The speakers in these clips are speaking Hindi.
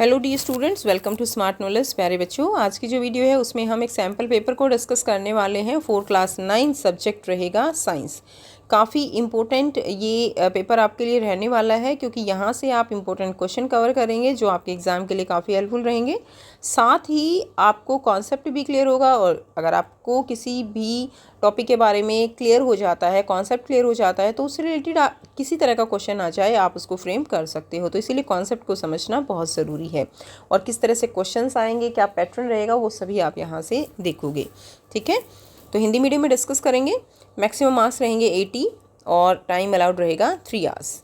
Hello dear students, welcome to Smart Knowledge. प्यारे बच्चों, आज की जो वीडियो है उसमें हम एक सैम्पल पेपर को डिस्कस करने वाले हैं। 4 क्लास 9 सब्जेक्ट रहेगा साइंस। काफ़ी इम्पोर्टेंट ये पेपर आपके लिए रहने वाला है, क्योंकि यहाँ से आप इम्पोर्टेंट क्वेश्चन कवर करेंगे जो आपके एग्ज़ाम के लिए काफ़ी हेल्पफुल रहेंगे। साथ ही आपको कॉन्सेप्ट भी क्लियर होगा, और अगर आपको किसी भी टॉपिक के बारे में क्लियर हो जाता है, कॉन्सेप्ट क्लियर हो जाता है, तो उससे रिलेटेड किसी तरह का क्वेश्चन आ जाए आप उसको फ्रेम कर सकते हो। तो इसीलिए कॉन्सेप्ट को समझना बहुत ज़रूरी है, और किस तरह से क्वेश्चंस आएंगे, क्या पैटर्न रहेगा, वो सभी आप यहाँ से देखोगे। ठीक है, तो हिंदी मीडियम में डिस्कस करेंगे। मैक्सिमम मार्क्स रहेंगे 80 और टाइम अलाउड रहेगा 3 आवर्स।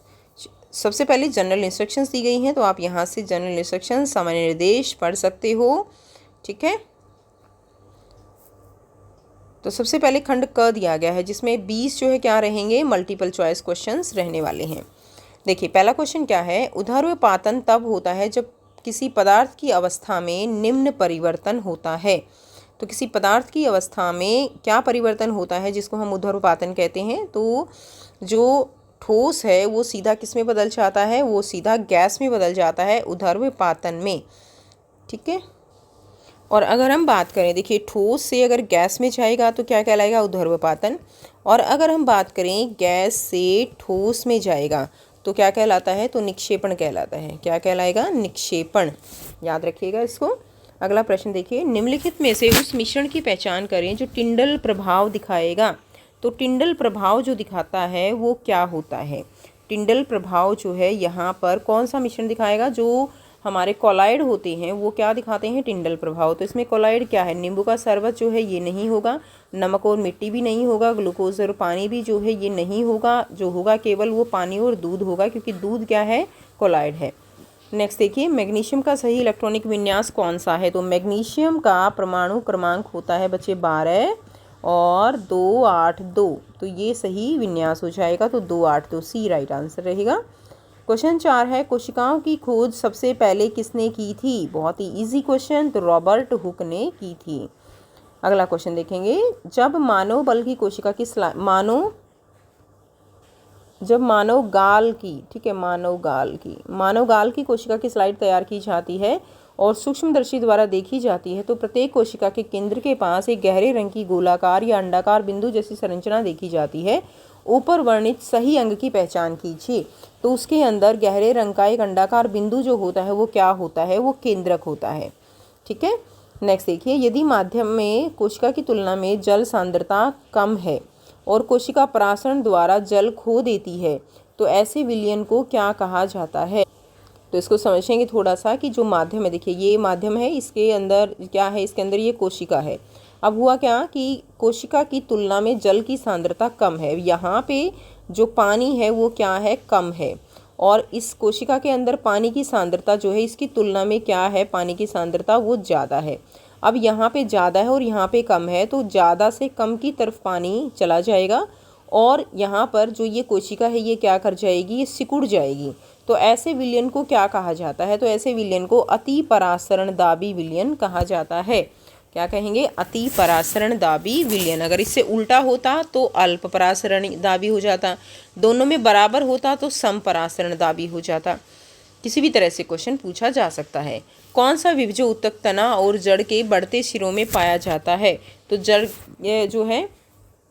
सबसे पहले जनरल इंस्ट्रक्शंस दी गई हैं, तो आप यहाँ से जनरल इंस्ट्रक्शंस, सामान्य निर्देश पढ़ सकते हो। ठीक है, तो सबसे पहले खंड क दिया गया है, जिसमें 20 जो है क्या रहेंगे, मल्टीपल चॉइस क्वेश्चंस रहने वाले हैं। देखिए, पहला क्वेश्चन क्या है। ऊर्ध्वपातन तब होता है जब किसी पदार्थ की अवस्था में निम्न परिवर्तन होता है। तो किसी पदार्थ की अवस्था में क्या परिवर्तन होता है जिसको हम ऊर्ध्वपातन कहते हैं। तो जो ठोस है वो सीधा किस में बदल जाता है, वो सीधा गैस में बदल जाता है ऊर्ध्वपातन में। ठीक है, और अगर हम बात करें, देखिए, ठोस से अगर गैस में जाएगा तो क्या कहलाएगा, ऊर्ध्वपातन। और अगर हम बात करें गैस से ठोस में जाएगा तो क्या कहलाता है, तो निक्षेपण कहलाता है। क्या कहलाएगा, निक्षेपण। याद रखिएगा इसको। अगला प्रश्न देखिए, निम्नलिखित में से उस मिश्रण की पहचान करें जो टिंडल प्रभाव दिखाएगा। तो टिंडल प्रभाव जो दिखाता है वो क्या होता है। टिंडल प्रभाव जो है यहाँ पर कौन सा मिश्रण दिखाएगा, जो हमारे कोलाइड होते हैं वो क्या दिखाते हैं, टिंडल प्रभाव। तो इसमें कोलाइड क्या है, नींबू का शरबत जो है ये नहीं होगा, नमक और मिट्टी भी नहीं होगा, ग्लूकोज और पानी भी जो है ये नहीं होगा। जो होगा केवल वो पानी और दूध होगा, क्योंकि दूध क्या है, कोलाइड है। नेक्स्ट देखिए, मैग्नीशियम का सही इलेक्ट्रॉनिक विन्यास कौन सा है। तो मैग्नीशियम का परमाणु क्रमांक होता है बच्चे 12 और 282। तो ये सही विन्यास हो जाएगा, तो 282 सी राइट आंसर रहेगा। क्वेश्चन 4 है, कोशिकाओं की खोज सबसे पहले किसने की थी। बहुत ही इजी क्वेश्चन, तो रॉबर्ट हुक ने की थी। अगला क्वेश्चन देखेंगे, जब मानव बल की कोशिका की मानव गाल की, ठीक है, मानव गाल की कोशिका की स्लाइड तैयार की जाती है और सूक्ष्मदर्शी द्वारा देखी जाती है, तो प्रत्येक कोशिका के केंद्र के पास एक गहरे रंग की गोलाकार या अंडाकार बिंदु जैसी संरचना देखी जाती है। ऊपर वर्णित सही अंग की पहचान कीजिए। तो उसके अंदर गहरे रंग का एक अंडाकार बिंदु जो होता है वो क्या होता है, वो केंद्रक होता है। ठीक है, नेक्स्ट देखिए, यदि माध्यम में कोशिका की तुलना में जल सांद्रता कम है और कोशिका परासरण द्वारा जल खो देती है, तो ऐसे विलयन को क्या कहा जाता है। तो इसको समझेंगे थोड़ा सा कि जो माध्यम है, देखिए ये माध्यम है, इसके अंदर क्या है, इसके अंदर ये कोशिका है। अब हुआ क्या कि कोशिका की तुलना में जल की सांद्रता कम है, यहाँ पे जो पानी है वो क्या है, कम है, और इस कोशिका के अंदर पानी की सांद्रता जो है इसकी तुलना में क्या है, पानी की सांद्रता वो ज़्यादा है। अब यहाँ पे ज़्यादा है और यहाँ पे कम है, तो ज़्यादा से कम की तरफ पानी चला जाएगा, और यहाँ पर जो ये कोशिका है ये क्या कर जाएगी, ये सिकुड़ जाएगी। तो ऐसे विलयन को क्या कहा जाता है, तो ऐसे विलयन को अति परासरण दाबी विलयन कहा जाता है। क्या कहेंगे, अति परासरण दाबी विलयन। अगर इससे उल्टा होता तो अल्प परासरण दाबी हो जाता, दोनों में बराबर होता तो सम परासरण दाबी हो जाता। किसी भी तरह से क्वेश्चन पूछा जा सकता है। कौन सा विभजो ऊतक तना और जड़ के बढ़ते सिरों में पाया जाता है। तो जड़ जो है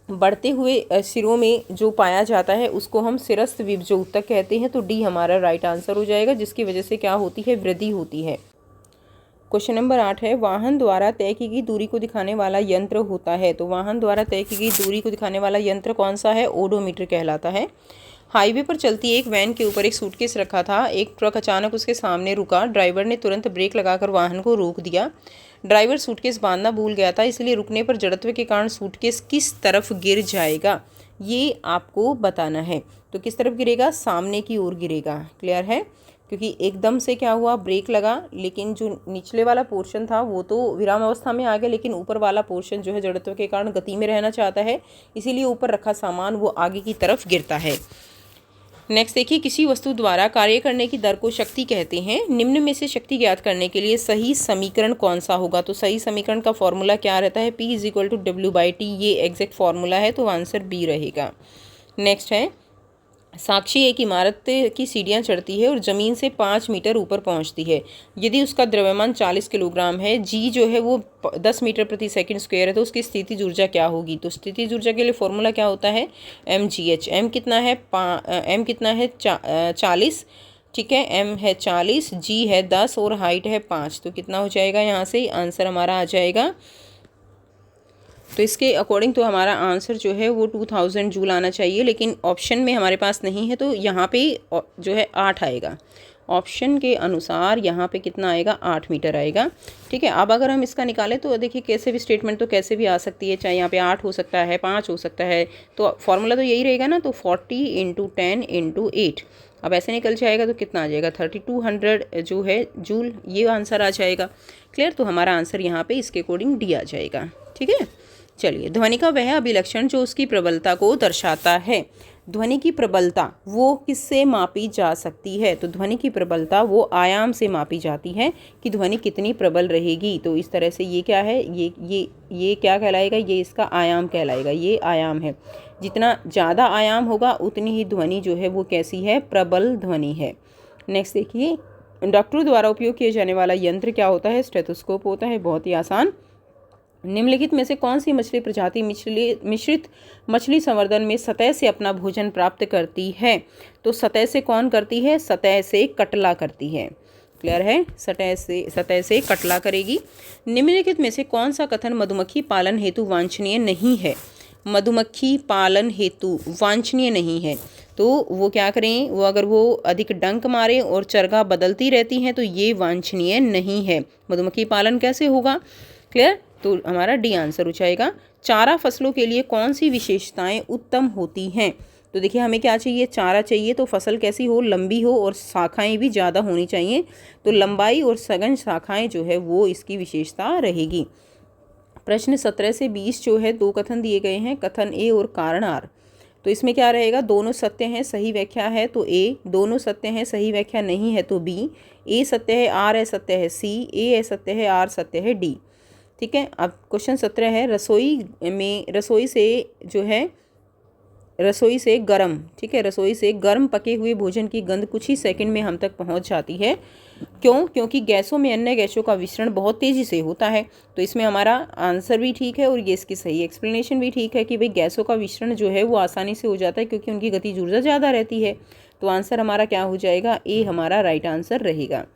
बढ़ते हुए सिरों में जो पाया जाता है उसको हम सिरस्थ विभजो ऊतक कहते हैं। तो डी हमारा राइट आंसर हो जाएगा, जिसकी वजह से क्या होती है, वृद्धि होती है। क्वेश्चन नंबर 8 है, वाहन द्वारा तय की गई दूरी को दिखाने वाला यंत्र होता है। तो वाहन द्वारा तय की गई दूरी को दिखाने वाला यंत्र कौन सा है, ओडोमीटर कहलाता है। हाईवे पर चलती एक वैन के ऊपर एक सूटकेस रखा था। एक ट्रक अचानक उसके सामने रुका। ड्राइवर ने तुरंत ब्रेक लगाकर वाहन को रोक दिया। ड्राइवर सूटकेस बांधना भूल गया था, इसलिए रुकने पर जड़त्व के कारण सूटकेस किस तरफ गिर जाएगा, ये आपको बताना है। तो किस तरफ गिरेगा, सामने की ओर गिरेगा। क्लियर है, क्योंकि एकदम से क्या हुआ, ब्रेक लगा, लेकिन जो निचले वाला पोर्शन था वो तो विराम अवस्था में आ गया, लेकिन ऊपर वाला पोर्शन जो है जड़त्व के कारण गति में रहना चाहता है, इसीलिए ऊपर रखा सामान वो आगे की तरफ गिरता है। नेक्स्ट देखिए, किसी वस्तु द्वारा कार्य करने की दर को शक्ति कहते हैं। निम्न में से शक्ति ज्ञात करने के लिए सही समीकरण कौन सा होगा। तो सही समीकरण का फॉर्मूला क्या रहता है, P = W/T। ये एग्जैक्ट फॉर्मूला है, तो आंसर बी रहेगा। नेक्स्ट है, साक्षी एक इमारत की सीढ़ियाँ चढ़ती है और ज़मीन से 5 मीटर ऊपर पहुंचती है। यदि उसका द्रव्यमान 40 किलोग्राम है, जी जो है वो 10 मीटर प्रति सेकंड स्क्वायर है, तो उसकी स्थितिज ऊर्जा क्या होगी? तो स्थितिज ऊर्जा के लिए फॉर्मूला क्या होता है? mgh। m कितना है? m कितना है? 40, ठीक है, m है 40, g है 10 और हाइट है 5। तो कितना हो जाएगा? यहाँ से आंसर हमारा आ जाएगा। तो इसके अकॉर्डिंग तो हमारा आंसर जो है वो 2000 जूल आना चाहिए, लेकिन ऑप्शन में हमारे पास नहीं है, तो यहाँ पे जो है 8 आएगा। ऑप्शन के अनुसार यहाँ पे कितना आएगा? 8 मीटर आएगा। ठीक है, अब अगर हम इसका निकालें तो देखिए कैसे भी स्टेटमेंट तो कैसे भी आ सकती है, चाहे यहाँ पे 8 हो सकता है, 5 हो सकता है, तो फॉर्मूला तो यही रहेगा ना। तो 40 × 10 × 8, अब ऐसे निकल जाएगा तो कितना आ जाएगा? 3200 जो है जूल, ये आंसर आ जाएगा। क्लियर? तो हमारा आंसर यहाँ पे इसके अकॉर्डिंग डी आ जाएगा। ठीक है, चलिए, ध्वनि का वह अभिलक्षण जो उसकी प्रबलता को दर्शाता है। ध्वनि की प्रबलता वो किससे मापी जा सकती है? तो ध्वनि की प्रबलता वो आयाम से मापी जाती है कि ध्वनि कितनी प्रबल रहेगी। तो इस तरह से ये क्या है? ये क्या कहलाएगा? ये इसका आयाम कहलाएगा। ये आयाम है, जितना ज़्यादा आयाम होगा उतनी ही ध्वनि जो है वो कैसी है? प्रबल ध्वनि है। नेक्स्ट देखिए, डॉक्टरों द्वारा उपयोग किए जाने वाला यंत्र क्या होता है? स्टेथोस्कोप होता है। बहुत ही आसान। निम्नलिखित में से कौन सी मछली प्रजाति मिश्रित मछली संवर्धन में सतह से अपना भोजन प्राप्त करती है? तो सतह से कौन करती है? सतह से कटला करती है। क्लियर है? सतह से कटला करेगी। निम्नलिखित में से कौन सा कथन मधुमक्खी पालन हेतु वांछनीय नहीं है? मधुमक्खी पालन हेतु वांछनीय नहीं है तो वो क्या करें? वो अगर वो अधिक डंक मारे और चरगा बदलती रहती हैं तो ये वांछनीय नहीं है। मधुमक्खी पालन कैसे होगा? क्लियर? तो हमारा डी आंसर हो जाएगा। चारा फसलों के लिए कौन सी विशेषताएं उत्तम होती हैं? तो देखिए, हमें क्या चाहिए? चारा चाहिए, तो फसल कैसी हो? लंबी हो और शाखाएं भी ज़्यादा होनी चाहिए। तो लंबाई और सघन शाखाएं जो है वो इसकी विशेषता रहेगी। प्रश्न 17 से 20 जो है 2 कथन दिए गए हैं, कथन ए और कारण आर। तो इसमें क्या रहेगा? दोनों सत्य हैं, सही व्याख्या है तो ए, दोनों सत्य हैं, सही व्याख्या नहीं है तो बी, ए सत्य है, आर असत्य है सी, ए असत्य है, आर सत्य है डी। ठीक है, अब क्वेश्चन 17 है, रसोई से गर्म, ठीक है, रसोई से गर्म पके हुए भोजन की गंध कुछ ही सेकंड में हम तक पहुंच जाती है। क्यों? क्योंकि गैसों में अन्य गैसों का विसरण बहुत तेज़ी से होता है। तो इसमें हमारा आंसर भी ठीक है और ये इसकी सही एक्सप्लेनेशन भी ठीक है कि भाई गैसों का विसरण जो है वो आसानी से हो जाता है क्योंकि उनकी गतिज ऊर्जा ज़्यादा रहती है। तो आंसर हमारा क्या हो जाएगा? ए हमारा राइट आंसर रहेगा।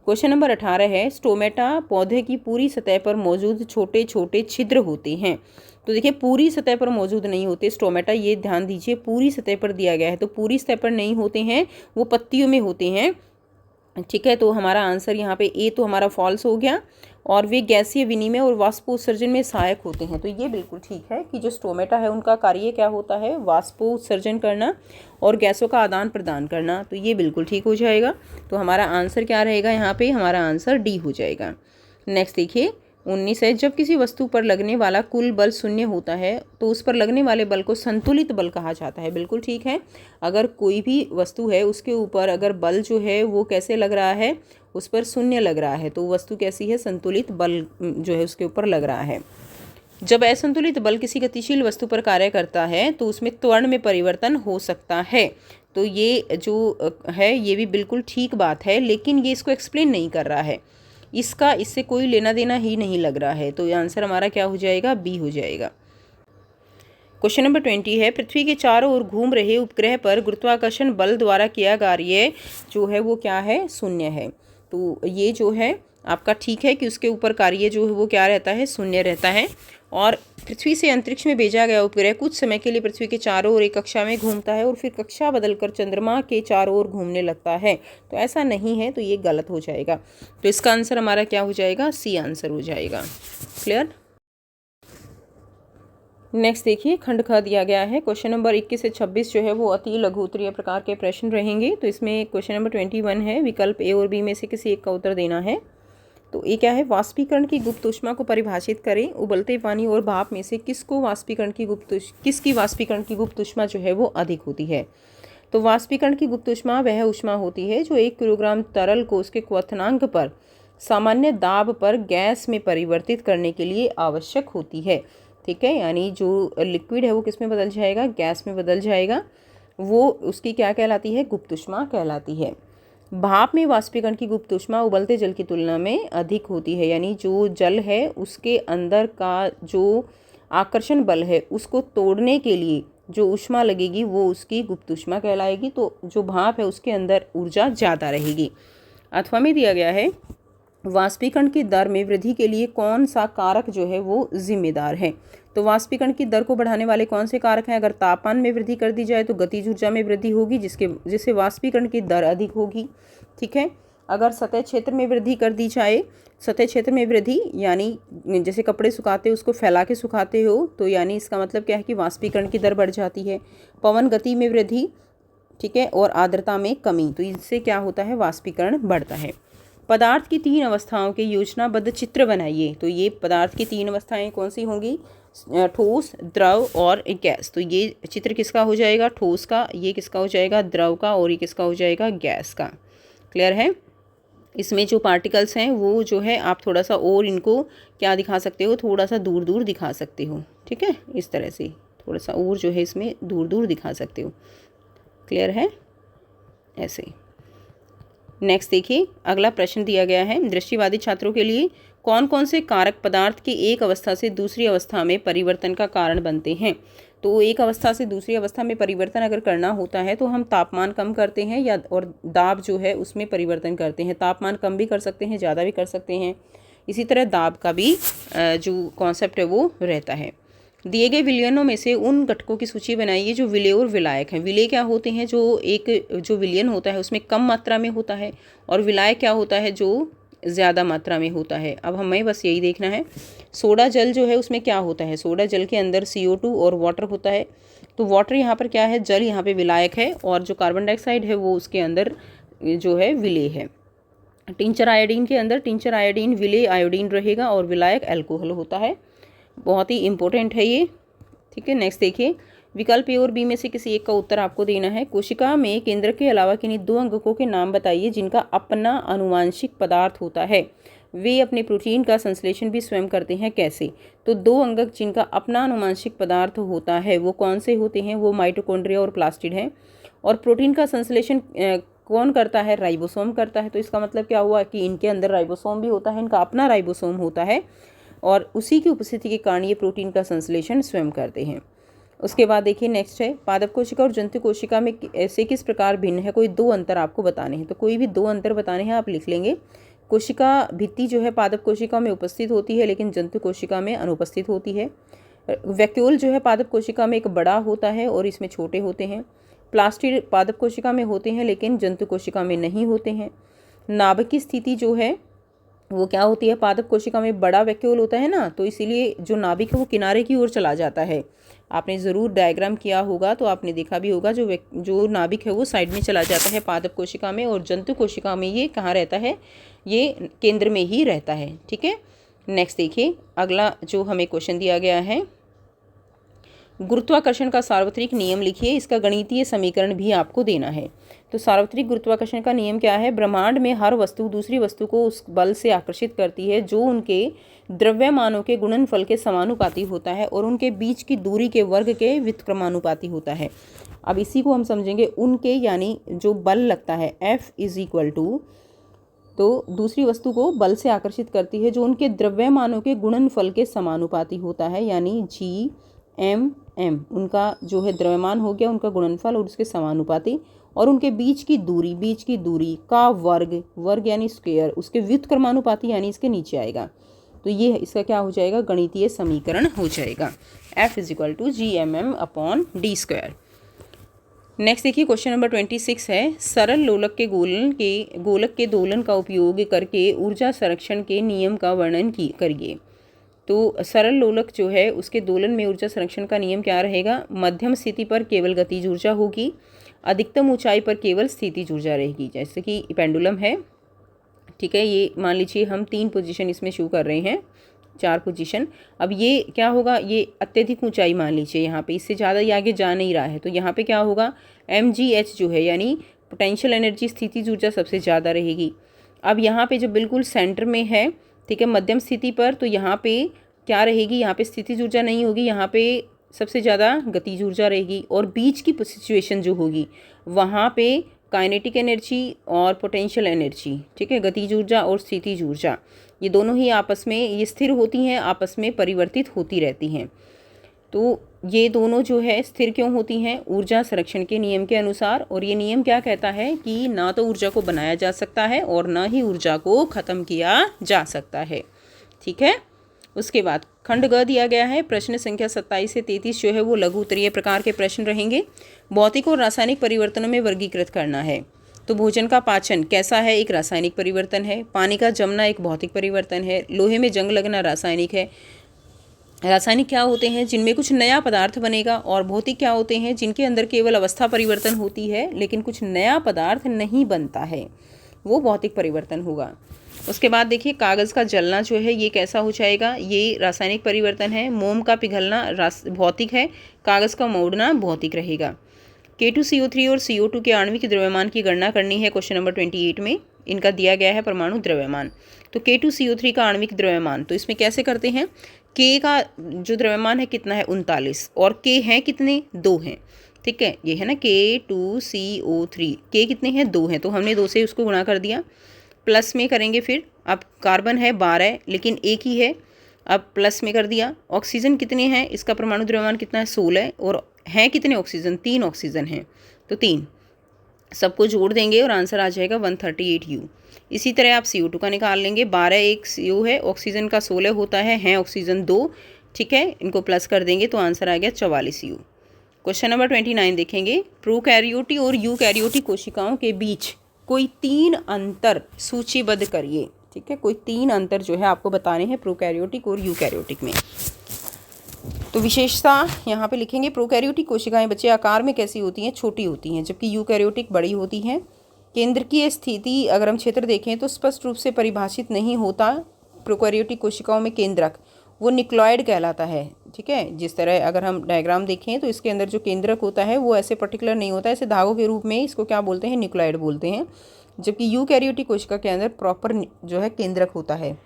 क्वेश्चन नंबर 18 है, स्टोमेटा पौधे की पूरी सतह पर मौजूद छोटे छोटे छिद्र होते हैं। तो देखिए, पूरी सतह पर मौजूद नहीं होते स्टोमेटा, ये ध्यान दीजिए, पूरी सतह पर दिया गया है तो पूरी सतह पर नहीं होते हैं, वो पत्तियों में होते हैं। ठीक है, तो हमारा आंसर यहाँ पे ए तो हमारा फॉल्स हो गया। और वे गैसीय विनिमय और वाष्पोत्सर्जन में सहायक होते हैं। तो ये बिल्कुल ठीक है कि जो स्टोमेटा है उनका कार्य क्या होता है? वाष्पोत्सर्जन करना और गैसों का आदान प्रदान करना। तो ये बिल्कुल ठीक हो जाएगा। तो हमारा आंसर क्या रहेगा? यहाँ पे हमारा आंसर डी हो जाएगा। नेक्स्ट देखिए, 19 है, जब किसी वस्तु पर लगने वाला कुल बल 0 होता है तो उस पर लगने वाले बल को संतुलित बल कहा जाता है। बिल्कुल ठीक है, अगर कोई भी वस्तु है उसके ऊपर अगर बल जो है वो कैसे लग रहा है? उस पर 0 लग रहा है तो वस्तु कैसी है? संतुलित बल जो है उसके ऊपर लग रहा है। जब असंतुलित बल किसी गतिशील वस्तु पर कार्य करता है तो उसमें त्वरण में परिवर्तन हो सकता है। तो ये जो है ये भी बिल्कुल ठीक बात है, लेकिन ये इसको एक्सप्लेन नहीं कर रहा है, इसका इससे कोई लेना देना ही नहीं लग रहा है। तो ये आंसर हमारा क्या हो जाएगा? बी हो जाएगा। क्वेश्चन नंबर 20 है, पृथ्वी के चारों ओर घूम रहे उपग्रह पर गुरुत्वाकर्षण बल द्वारा किया कार्य जो है वो क्या है? 0 है। तो ये जो है आपका ठीक है कि उसके ऊपर कार्य जो है वो क्या रहता है? 0 रहता है। और पृथ्वी से अंतरिक्ष में भेजा गया उपग्रह कुछ समय के लिए पृथ्वी के चारों ओर एक कक्षा में घूमता है और फिर कक्षा बदलकर चंद्रमा के चारों ओर घूमने लगता है। तो ऐसा नहीं है, तो ये गलत हो जाएगा। तो इसका आंसर हमारा क्या हो जाएगा? सी आंसर हो जाएगा। क्लियर? नेक्स्ट देखिए, खंड ख दिया गया है। क्वेश्चन नंबर 21 से 26 जो है वो अति लघु उत्तरीय प्रकार के प्रश्न रहेंगे। तो इसमें क्वेश्चन नंबर 21 है, विकल्प ए और बी में से किसी एक का उत्तर देना है। तो ये क्या है? वाष्पीकरण की गुप्त ऊष्मा को परिभाषित करें। उबलते पानी और भाप में से किसकी वाष्पीकरण की गुप्त ऊष्मा जो है वो अधिक होती है? तो वाष्पीकरण की गुप्त ऊष्मा वह ऊष्मा होती है जो 1 किलोग्राम तरल को उसके क्वथनांक पर सामान्य दाब पर गैस में परिवर्तित करने के लिए आवश्यक होती है। ठीक है, यानी जो लिक्विड है वो किस में बदल जाएगा? गैस में बदल जाएगा। वो उसकी क्या कहलाती है, गुप्त ऊष्मा कहलाती है। भाप में वाष्पीकरण की गुप्त ऊष्मा उबलते जल की तुलना में अधिक होती है, यानी जो जल है उसके अंदर का जो आकर्षण बल है उसको तोड़ने के लिए जो ऊष्मा लगेगी वो उसकी गुप्त ऊष्मा कहलाएगी। तो जो भाप है उसके अंदर ऊर्जा ज़्यादा रहेगी। अथवा में दिया गया है वाष्पीकरण की दर में वृद्धि के लिए कौन सा कारक जो है वो जिम्मेदार है। तो वाष्पीकरण की दर को बढ़ाने वाले कौन से कारक हैं। अगर तापमान में वृद्धि कर दी जाए तो गतिज ऊर्जा में वृद्धि होगी जिससे वाष्पीकरण की दर अधिक होगी। ठीक है। अगर सतह क्षेत्र में वृद्धि कर दी जाए, सतह क्षेत्र में वृद्धि यानी जैसे कपड़े सुखाते हो उसको फैला के सुखाते हो, तो यानी इसका मतलब क्या है कि वाष्पीकरण की दर बढ़ जाती है। पवन गति में वृद्धि, ठीक है, और आर्द्रता में कमी, तो इससे क्या होता है, वाष्पीकरण बढ़ता है। पदार्थ की 3 अवस्थाओं के योजनाबद्ध चित्र बनाइए। तो ये पदार्थ की 3 अवस्थाएं कौन सी होंगी, ठोस, द्रव और गैस। तो ये चित्र किसका हो जाएगा, ठोस का, ये किसका हो जाएगा, द्रव का, और ये किसका हो जाएगा, गैस का। क्लियर है। इसमें जो पार्टिकल्स हैं वो जो है आप थोड़ा सा और इनको क्या दिखा सकते हो, थोड़ा सा दूर दूर दिखा सकते हो। ठीक है, इस तरह से थोड़ा सा और जो है इसमें दूर दूर दिखा सकते हो। क्लियर है, ऐसे। नेक्स्ट देखिए, अगला प्रश्न दिया गया है दृष्टिवादी छात्रों के लिए, कौन कौन से कारक पदार्थ के एक अवस्था से दूसरी अवस्था में परिवर्तन का कारण बनते हैं। तो एक अवस्था से दूसरी अवस्था में परिवर्तन अगर करना होता है तो हम तापमान कम करते हैं या और दाब जो है उसमें परिवर्तन करते हैं। तापमान कम भी कर सकते हैं, ज़्यादा भी कर सकते हैं। इसी तरह दाब का भी जो कॉन्सेप्ट है वो रहता है। दिए गए विलयनों में से उन घटकों की सूची बनाइए जो विलेय और विलायक हैं। विलेय क्या होते हैं, जो विलयन होता है उसमें कम मात्रा में होता है, और विलायक क्या होता है, जो ज़्यादा मात्रा में होता है। अब हमें बस यही देखना है। सोडा जल जो है उसमें क्या होता है, सोडा जल के अंदर CO2 और वाटर होता है। तो वाटर यहाँ पर क्या है, जल यहाँ पे विलायक है, और जो कार्बन डाइऑक्साइड है वो उसके अंदर जो है विलेय है। टिंचर आयोडीन के अंदर टिंचर आयोडीन विलेय आयोडीन रहेगा और विलायक अल्कोहल होता है। बहुत ही इंपॉर्टेंट है ये। ठीक है, नेक्स्ट देखिए, विकल्प ए और बी में से किसी एक का उत्तर आपको देना है। कोशिका में केंद्र के अलावा किन्हीं 2 अंगकों के नाम बताइए जिनका अपना आनुवांशिक पदार्थ होता है। वे अपने प्रोटीन का संश्लेषण भी स्वयं करते हैं, कैसे। तो 2 अंगक जिनका अपना आनुवांशिक पदार्थ होता है वो कौन से होते हैं, वो माइटोकॉन्ड्रिया और प्लास्टिड हैं। और प्रोटीन का संश्लेषण कौन करता है, राइबोसोम करता है। तो इसका मतलब क्या हुआ कि इनके अंदर राइबोसोम भी होता है, इनका अपना राइबोसोम होता है, और उसी की उपस्थिति के कारण ये प्रोटीन का संश्लेषण स्वयं करते हैं। उसके बाद देखिए नेक्स्ट है, पादप कोशिका और जंतु कोशिका में ऐसे किस प्रकार भिन्न है। कोई 2 अंतर आपको बताने हैं, तो कोई भी 2 अंतर बताने हैं आप लिख लेंगे। कोशिका भित्ति जो है पादप कोशिका में उपस्थित होती है लेकिन जंतु कोशिका में अनुपस्थित होती है। वैक्यूल जो है पादप कोशिका में एक बड़ा होता है और इसमें छोटे होते हैं। प्लास्टिड पादप कोशिका में होते हैं लेकिन जंतु कोशिका में नहीं होते हैं। नाभिक की स्थिति जो है वो क्या होती है, पादप कोशिका में बड़ा वैक्यूल होता है ना, तो इसीलिए जो नाभिक है वो किनारे की ओर चला जाता है। आपने ज़रूर डायग्राम किया होगा तो आपने देखा भी होगा, जो नाभिक है वो साइड में चला जाता है पादप कोशिका में, और जंतु कोशिका में ये कहाँ रहता है, ये केंद्र में ही रहता है। ठीक है, नेक्स्ट देखिए, अगला जो हमें क्वेश्चन दिया गया है, गुरुत्वाकर्षण का सार्वत्रिक नियम लिखिए। इसका गणितीय समीकरण भी आपको देना है। तो सार्वत्रिक गुरुत्वाकर्षण का नियम क्या है, ब्रह्मांड में हर वस्तु दूसरी वस्तु को उस बल से आकर्षित करती है जो उनके द्रव्यमानों के गुणनफल के समानुपाती होता है और उनके बीच की दूरी के वर्ग के व्युत्क्रमानुपाती होता है। अब इसी को हम समझेंगे, उनके यानी जो बल लगता है F = तो दूसरी वस्तु को बल से आकर्षित करती है जो उनके द्रव्यमानों के गुणनफल के समानुपाती होता है, यानी G/m उनका जो है द्रव्यमान हो गया, उनका गुणनफल और उसके समानुपाती, और उनके बीच की दूरी का वर्ग यानी स्क्वायर, उसके व्युत्क्रमानुपाती यानी इसके नीचे आएगा। तो ये इसका क्या हो जाएगा, गणितीय समीकरण हो जाएगा, F = Gmm/d²। नेक्स्ट देखिए, क्वेश्चन नंबर 26 है, सरल लोलक के गोलक के दोलन का उपयोग करके ऊर्जा संरक्षण के नियम का वर्णन करिए। तो सरल लोलक जो है उसके दोलन में ऊर्जा संरक्षण का नियम क्या रहेगा, मध्यम स्थिति पर केवल गतिज ऊर्जा होगी, अधिकतम ऊंचाई पर केवल स्थितिज ऊर्जा रहेगी। जैसे कि पेंडुलम है, ठीक है, ये मान लीजिए हम 3 पोजीशन इसमें शो कर रहे हैं, 4 पोजीशन। अब ये क्या होगा, ये अत्यधिक ऊंचाई मान लीजिए यहाँ पे, इससे ज़्यादा ये आगे जा नहीं रहा है, तो यहाँ पे क्या होगा, mgh जो है यानी पोटेंशियल एनर्जी स्थितिज ऊर्जा सबसे ज़्यादा रहेगी। अब यहाँ पे जो बिल्कुल सेंटर में है, ठीक है, मध्यम स्थिति पर, तो यहाँ पे क्या रहेगी, यहाँ पे स्थितिज ऊर्जा नहीं होगी, यहाँ पे सबसे ज़्यादा गतिज ऊर्जा रहेगी, और बीच की सिचुएशन जो होगी वहाँ पे काइनेटिक एनर्जी और पोटेंशियल एनर्जी, ठीक है, गतिज ऊर्जा और स्थितिज ऊर्जा, ये दोनों ही आपस में ये स्थिर होती हैं, आपस में परिवर्तित होती रहती हैं। तो ये दोनों जो है स्थिर क्यों होती हैं? ऊर्जा संरक्षण के नियम के अनुसार। और ये नियम क्या कहता है कि ना तो ऊर्जा को बनाया जा सकता है और ना ही ऊर्जा को ख़त्म किया जा सकता है, ठीक है। उसके बाद खंड ग दिया गया है। प्रश्न संख्या 27 से 33 जो है वो लघु उत्तरीय प्रकार के प्रश्न रहेंगे। भौतिक और रासायनिक परिवर्तनों में वर्गीकृत करना है। तो भोजन का पाचन कैसा है? एक रासायनिक परिवर्तन है। पानी का जमना एक भौतिक परिवर्तन है। लोहे में जंग लगना रासायनिक है। रासायनिक क्या होते हैं? जिनमें कुछ नया पदार्थ बनेगा। और भौतिक क्या होते हैं? जिनके अंदर केवल अवस्था परिवर्तन होती है लेकिन कुछ नया पदार्थ नहीं बनता है, वो भौतिक परिवर्तन होगा। उसके बाद देखिए कागज़ का जलना जो है ये कैसा हो जाएगा? ये रासायनिक परिवर्तन है। मोम का पिघलना भौतिक है। कागज़ का मोड़ना भौतिक रहेगा। K2CO3 और CO2 के आणविक द्रव्यमान की गणना करनी है क्वेश्चन नंबर 28 में। इनका दिया गया है परमाणु द्रव्यमान। तो K2CO3 का आणविक द्रव्यमान, तो इसमें कैसे करते हैं? K का जो द्रव्यमान है कितना है? 39, और K हैं कितने? 2 हैं, ठीक है। ये है ना K2CO3, K कितने हैं? 2 हैं, तो हमने 2 से उसको गुणा कर दिया। प्लस में करेंगे फिर, अब कार्बन है 12 लेकिन एक ही है, अब प्लस में कर दिया। ऑक्सीजन कितने हैं? इसका परमाणु द्रव्यमान कितना है? 16, और हैं कितने ऑक्सीजन? 3 ऑक्सीजन हैं, तो 3 सबको जोड़ देंगे और आंसर आ जाएगा 138U। इसी तरह आप CO2 का निकाल लेंगे। 12 एक CO है, ऑक्सीजन का 16 होता है, हैं ऑक्सीजन 2, ठीक है। इनको प्लस कर देंगे तो आंसर आ गया 44U। क्वेश्चन नंबर 29 देखेंगे। प्रोकैरियोटी और यूकैरियोटिक कोशिकाओं के बीच कोई 3 अंतर सूचीबद्ध करिए, ठीक है। कोई 3 अंतर जो है आपको बताने हैं प्रोकैरियोटिक और यूकैरियोटिक में। तो विशेषता यहाँ पे लिखेंगे। प्रोकैरियोटिक कोशिकाएं बच्चे आकार में कैसी होती हैं? छोटी होती हैं, जबकि यूकैरियोटिक बड़ी होती हैं। केंद्रकीय स्थिति अगर हम क्षेत्र देखें तो स्पष्ट रूप से परिभाषित नहीं होता। प्रोकैरियोटिक कोशिकाओं में केंद्रक वो न्यूक्लियोइड कहलाता है, ठीक है। जिस तरह अगर हम डायग्राम देखें तो इसके अंदर जो केंद्रक होता है वो ऐसे पर्टिकुलर नहीं होता है, ऐसे धागों के रूप में, इसको क्या बोलते हैं? न्यूक्लियोइड बोलते हैं। जबकि यूकैरियोटिक कोशिका के अंदर प्रॉपर जो है केंद्रक होता है।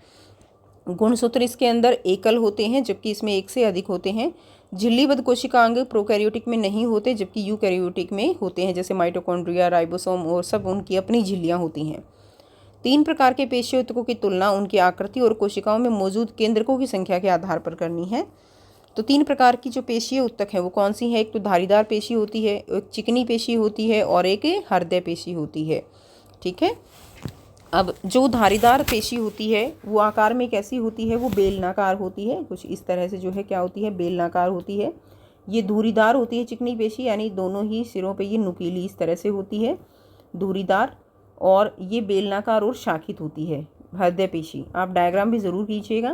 गुणसूत्र इसके अंदर एकल होते हैं, जबकि इसमें एक से अधिक होते हैं। झिल्लीबद्ध कोशिकांग प्रोकैरियोटिक में नहीं होते, जबकि यूकैरियोटिक में होते हैं, जैसे माइटोकॉन्ड्रिया, राइबोसोम और सब उनकी अपनी झिल्लियाँ होती हैं। 3 प्रकार के पेशीय ऊतकों की तुलना उनकी आकृति और कोशिकाओं में मौजूद केंद्रकों की संख्या के आधार पर करनी है। तो 3 प्रकार की जो पेशीय ऊतक है वो कौन सी है? एक तो धारीदार पेशी होती है, एक चिकनी पेशी होती है, और एक हृदय पेशी होती है, ठीक है। अब जो धारीदार पेशी होती है वो आकार में कैसी होती है? वो बेलनाकार होती है, कुछ इस तरह से जो है क्या होती है? बेलनाकार होती है। ये धुरीदार होती है चिकनी पेशी, यानी दोनों ही सिरों पे ये नुकीली इस तरह से होती है, धुरीदार। और ये बेलनाकार और शाखित होती है हृदय पेशी। आप डायग्राम भी ज़रूर कीजिएगा।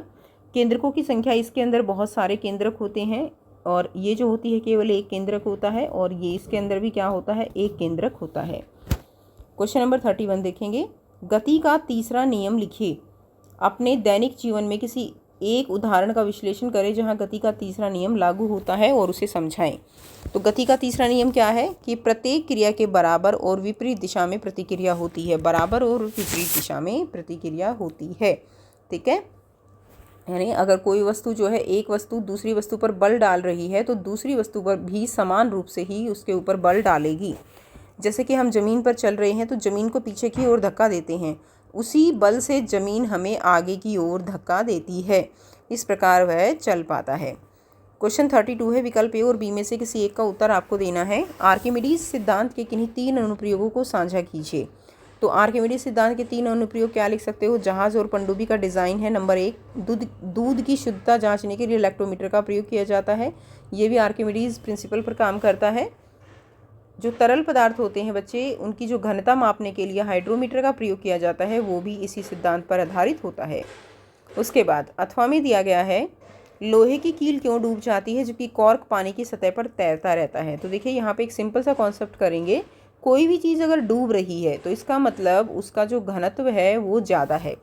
केंद्रकों की संख्या, इसके अंदर बहुत सारे केंद्रक होते हैं, और ये जो होती है केवल एक केंद्रक होता है, और ये इसके अंदर भी क्या होता है? एक केंद्रक होता है। क्वेश्चन नंबर 31 देखेंगे। गति का तीसरा नियम लिखिए। अपने दैनिक जीवन में किसी एक उदाहरण का विश्लेषण करें जहां गति का तीसरा नियम लागू होता है और उसे समझाएं। तो गति का तीसरा नियम क्या है? कि प्रत्येक क्रिया के बराबर और विपरीत दिशा में प्रतिक्रिया होती है। बराबर और विपरीत दिशा में प्रतिक्रिया होती है, ठीक है। यानी अगर कोई वस्तु जो है, एक वस्तु दूसरी वस्तु पर बल डाल रही है तो दूसरी वस्तु पर भी समान रूप से ही उसके ऊपर बल डालेगी। जैसे कि हम ज़मीन पर चल रहे हैं तो ज़मीन को पीछे की ओर धक्का देते हैं, उसी बल से ज़मीन हमें आगे की ओर धक्का देती है। इस प्रकार वह चल पाता है। क्वेश्चन 32 है। विकल्प ए और बी में से किसी एक का उत्तर आपको देना है। आर्किमिडीज सिद्धांत के किन्हीं 3 अनुप्रयोगों को साझा कीजिए। तो आर्किमिडीज सिद्धांत के 3 अनुप्रयोग क्या लिख सकते हो? जहाज और पनडुब्बी का डिज़ाइन है। नंबर 1, दूध की शुद्धता जाँचने के लिए इलेक्ट्रोमीटर का प्रयोग किया जाता है। ये भी आर्किमिडीज प्रिंसिपल पर काम करता है। जो तरल पदार्थ होते हैं बच्चे, उनकी जो घनता मापने के लिए हाइड्रोमीटर का प्रयोग किया जाता है, वो भी इसी सिद्धांत पर आधारित होता है। उसके बाद अथवा में दिया गया है, लोहे की कील क्यों डूब जाती है जबकि कॉर्क पानी की सतह पर तैरता रहता है। तो देखिए यहाँ पे एक सिंपल सा कॉन्सेप्ट करेंगे। कोई भी चीज़ अगर डूब रही है तो इसका मतलब उसका जो घनत्व है वो ज़्यादा है,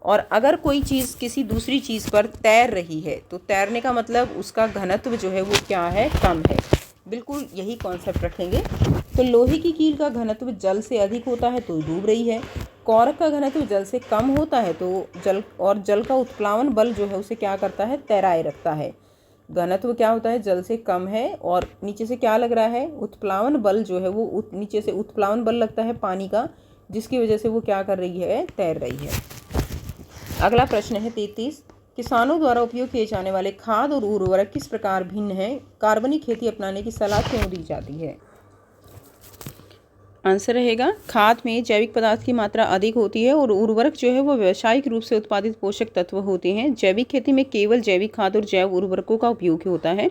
और अगर कोई चीज़ किसी दूसरी चीज़ पर तैर रही है तो तैरने का मतलब उसका घनत्व जो है वो क्या है? कम है। बिल्कुल यही कॉन्सेप्ट रखेंगे। तो लोहे की कील का घनत्व जल से अधिक होता है तो डूब रही है। कॉर्क का घनत्व जल से कम होता है तो जल का उत्प्लावन बल जो है उसे क्या करता है? तैराए रखता है। घनत्व क्या होता है, जल से कम है। और नीचे से क्या लग रहा है, उत्प्लावन बल जो है वो नीचे से उत्प्लावन बल लगता है पानी का, जिसकी वजह से वो क्या कर रही है, तैर रही है। अगला प्रश्न है 33, किसानों द्वारा उपयोग किए जाने वाले खाद और उर्वरक किस प्रकार भिन्न है, कार्बनिक खेती अपनाने की सलाह क्यों दी जाती है। आंसर रहेगा, खाद में जैविक पदार्थ की मात्रा अधिक होती है और उर्वरक जो है वो व्यावसायिक रूप से उत्पादित पोषक तत्व होते हैं। जैविक खेती में केवल जैविक खाद और जैव उर्वरकों का उपयोग होता है,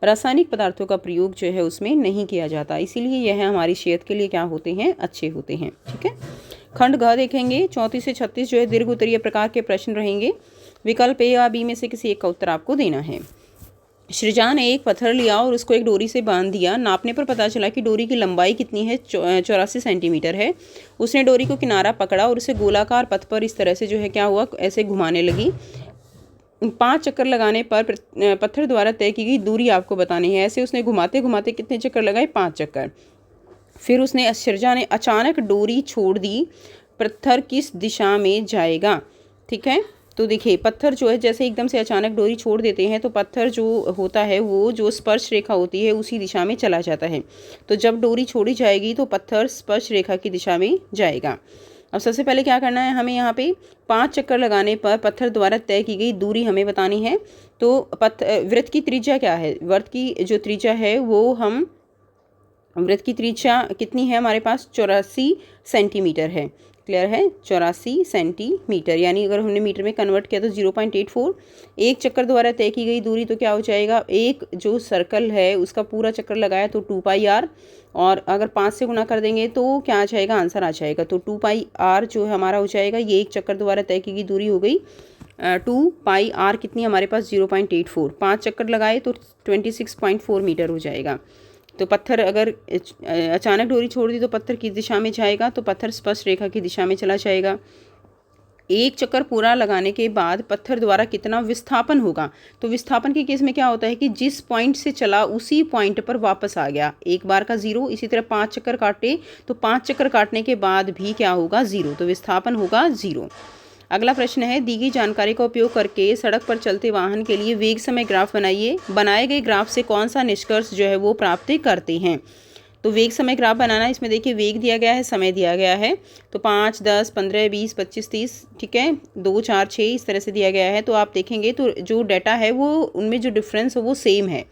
रासायनिक पदार्थों का प्रयोग जो है उसमें नहीं किया जाता, इसीलिए यह हमारी सेहत के लिए क्या होते हैं, अच्छे होते हैं। ठीक है, खंड घ देखेंगे 34 से 36 जो है दीर्घ उत्तरीय प्रकार के प्रश्न रहेंगे। विकल्प ए या बी में से किसी एक का उत्तर आपको देना है। सृजा ने एक पत्थर लिया और उसको एक डोरी से बांध दिया। नापने पर पता चला कि डोरी की लंबाई कितनी है, 84 सेंटीमीटर है। उसने डोरी को किनारा पकड़ा और उसे गोलाकार पथ पर इस तरह से जो है क्या हुआ, ऐसे घुमाने लगी। 5 चक्कर लगाने पर पत्थर द्वारा तय की गई दूरी आपको बतानी है। ऐसे उसने घुमाते घुमाते कितने चक्कर लगाए, 5 चक्कर। फिर उसने सृजा ने अचानक डोरी छोड़ दी, पत्थर किस दिशा में जाएगा। ठीक है, तो देखिए पत्थर जो है जैसे एकदम से अचानक डोरी छोड़ देते हैं तो पत्थर जो होता है वो जो स्पर्श रेखा होती है उसी दिशा में चला जाता है। तो जब डोरी छोड़ी जाएगी तो पत्थर स्पर्श रेखा की दिशा में जाएगा। अब सबसे पहले क्या करना है, हमें यहाँ पे 5 चक्कर लगाने पर पत्थर द्वारा तय की गई दूरी हमें बतानी है। तो वृत्त की त्रिज्या क्या है, वृत्त की जो त्रिज्या है वो हम, वृत्त की त्रिज्या कितनी है हमारे पास, 84 सेंटीमीटर है। क्लियर है, 84 सेंटीमीटर, यानी अगर हमने मीटर में कन्वर्ट किया तो 0.84। एक चक्कर द्वारा तय की गई दूरी तो क्या हो जाएगा, एक जो सर्कल है उसका पूरा चक्कर लगाया तो 2πr, और अगर 5 से गुना कर देंगे तो क्या आ जाएगा, आंसर आ जाएगा। तो 2πr जो है हमारा हो जाएगा, ये एक चक्कर द्वारा तय की गई दूरी हो गई। 2πr कितनी हमारे पास, 0.84। 5 चक्कर लगाए तो 26.4 मीटर हो जाएगा। तो पत्थर अगर अचानक डोरी छोड़ दी तो पत्थर किस दिशा में जाएगा, तो पत्थर स्पर्श रेखा की दिशा में चला जाएगा। एक चक्कर पूरा लगाने के बाद पत्थर द्वारा कितना विस्थापन होगा, तो विस्थापन के केस में क्या होता है कि जिस पॉइंट से चला उसी पॉइंट पर वापस आ गया, एक बार का 0। इसी तरह 5 चक्कर काटे तो 5 चक्कर काटने के बाद भी क्या होगा, 0, तो विस्थापन होगा 0। अगला प्रश्न है, दी गई जानकारी का उपयोग करके सड़क पर चलते वाहन के लिए वेग समय ग्राफ बनाइए। बनाए गए ग्राफ से कौन सा निष्कर्ष जो है वो प्राप्त करते हैं। तो वेग समय ग्राफ बनाना, इसमें देखिए वेग दिया गया है, समय दिया गया है। तो 5, 10, 15, 20, 25, 30, ठीक है, 2, 4, 6 इस तरह से दिया गया है। तो आप देखेंगे तो जो डाटा है वो उनमें जो डिफरेंस है वो सेम है।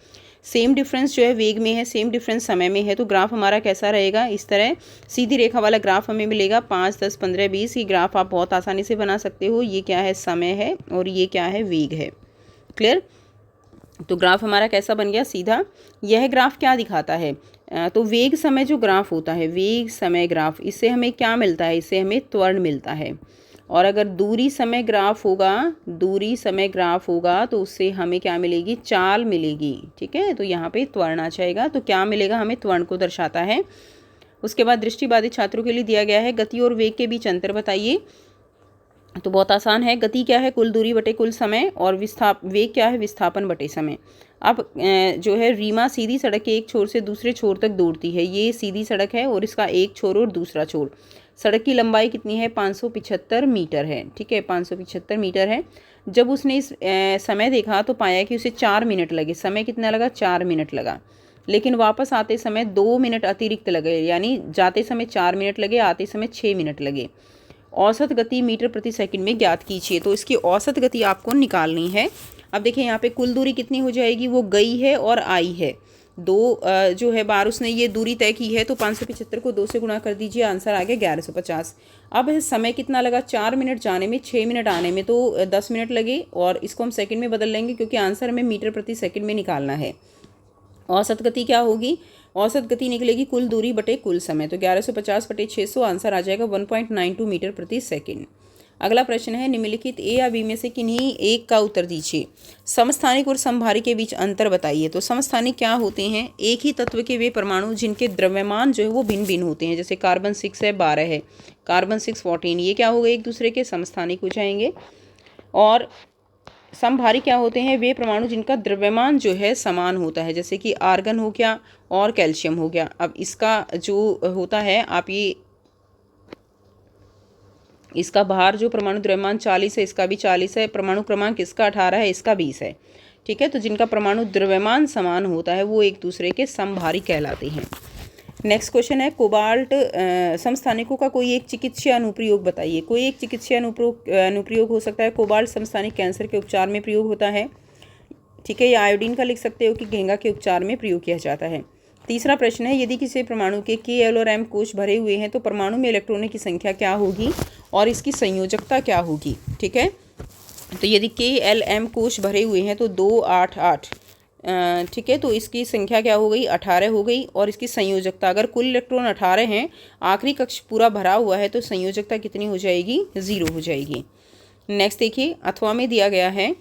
सेम डिफरेंस जो है वेग में है, सेम डिफरेंस समय में है। तो ग्राफ हमारा कैसा रहेगा, इस तरह सीधी रेखा वाला ग्राफ हमें मिलेगा। 5, 10, 15, 20 ये ग्राफ आप बहुत आसानी से बना सकते हो। ये क्या है, समय है, और ये क्या है, वेग है। क्लियर, तो ग्राफ हमारा कैसा बन गया, सीधा। यह ग्राफ क्या दिखाता है, तो वेग समय जो ग्राफ होता है, वेग समय ग्राफ, इससे हमें क्या मिलता है, इससे हमें त्वरण मिलता है। और अगर दूरी समय ग्राफ होगा, दूरी समय ग्राफ होगा तो उससे हमें क्या मिलेगी, चाल मिलेगी। ठीक है, तो यहाँ पे त्वरण आ जाएगा। तो क्या मिलेगा हमें, त्वरण को दर्शाता है। उसके बाद दृष्टिबाधित छात्रों के लिए दिया गया है, गति और वेग के बीच अंतर बताइए। तो बहुत आसान है, गति क्या है, कुल दूरी बटे कुल समय, और वेग क्या है, विस्थापन बटे समय। अब जो है रीमा सीधी सड़क के एक छोर से दूसरे छोर तक दौड़ती है। ये सीधी सड़क है और इसका एक छोर और दूसरा छोर। सड़क की लंबाई कितनी है, 575 मीटर है। ठीक है, 575 मीटर है। जब उसने इस समय देखा तो पाया कि उसे 4 मिनट लगे। समय कितना लगा, 4 मिनट लगा। लेकिन वापस आते समय 2 मिनट अतिरिक्त लगे, यानी जाते समय 4 मिनट लगे, आते समय 6 मिनट लगे। औसत गति मीटर प्रति सेकंड में ज्ञात कीजिए। तो इसकी औसत गति आपको निकालनी है। अब देखिए यहाँ पे कुल दूरी कितनी हो जाएगी, वो गई है और आई है। 2 जो है बार उसने ये दूरी तय की है, तो 575 को 2 से गुणा कर दीजिए, आंसर आ गया 1150। अब समय कितना लगा, 4 मिनट जाने में, 6 मिनट आने में, तो 10 मिनट लगे। और इसको हम सेकंड में बदल लेंगे क्योंकि आंसर हमें मीटर प्रति सेकंड में निकालना है। औसत गति क्या होगी, औसत गति निकलेगी कुल दूरी बटे कुल समय। तो 1150 बटे 600, आंसर आ जाएगा 1.92 मीटर प्रति सेकंड। अगला प्रश्न है, निम्नलिखित ए या बी में से किन्हीं एक का उत्तर दीजिए। समस्थानिक और समभारी के बीच अंतर बताइए। तो समस्थानिक क्या होते हैं, एक ही तत्व के वे परमाणु जिनके द्रव्यमान जो है वो भिन्न भिन्न होते हैं। जैसे कार्बन 6 है, 12 है, कार्बन 6, 14, ये क्या हो गए, एक दूसरे के समस्थानिक हो जाएंगे। और समभारी क्या होते हैं, वे परमाणु जिनका द्रव्यमान जो है समान होता है। जैसे कि आर्गन हो गया और कैल्शियम हो गया। अब इसका जो होता है, आप ये इसका बाहर जो परमाणु द्रव्यमान 40 है, इसका भी 40 है। परमाणु क्रमांक इसका 18 है, इसका 20 है। ठीक है। तो जिनका परमाणु द्रव्यमान समान होता है वो एक दूसरे के समभारी कहलाते हैं। नेक्स्ट क्वेश्चन है कोबाल्ट समस्थानिकों का कोई एक चिकित्सीय अनुप्रयोग बताइए। कोई एक चिकित्सीय अनुप्रयोग हो सकता है। कोबाल्ट समस्थानिक कैंसर के उपचार में प्रयोग होता है, ठीक है। या आयोडीन का लिख सकते हो कि घेंगा के उपचार में प्रयोग किया जाता है। तीसरा प्रश्न है यदि किसी परमाणु के K, L और M कोश भरे हुए हैं तो परमाणु में इलेक्ट्रॉनों की संख्या क्या होगी और इसकी संयोजकता क्या होगी, ठीक है। तो यदि K, L, M कोश भरे हुए हैं तो 2, 8, 8, ठीक है। तो इसकी संख्या क्या हो गई, 18 हो गई। और इसकी संयोजकता, अगर कुल इलेक्ट्रॉन 18 हैं, आखिरी कक्ष पूरा भरा हुआ है, तो संयोजकता कितनी हो जाएगी, 0 हो जाएगी। नेक्स्ट देखिए, अथवा में दिया गया है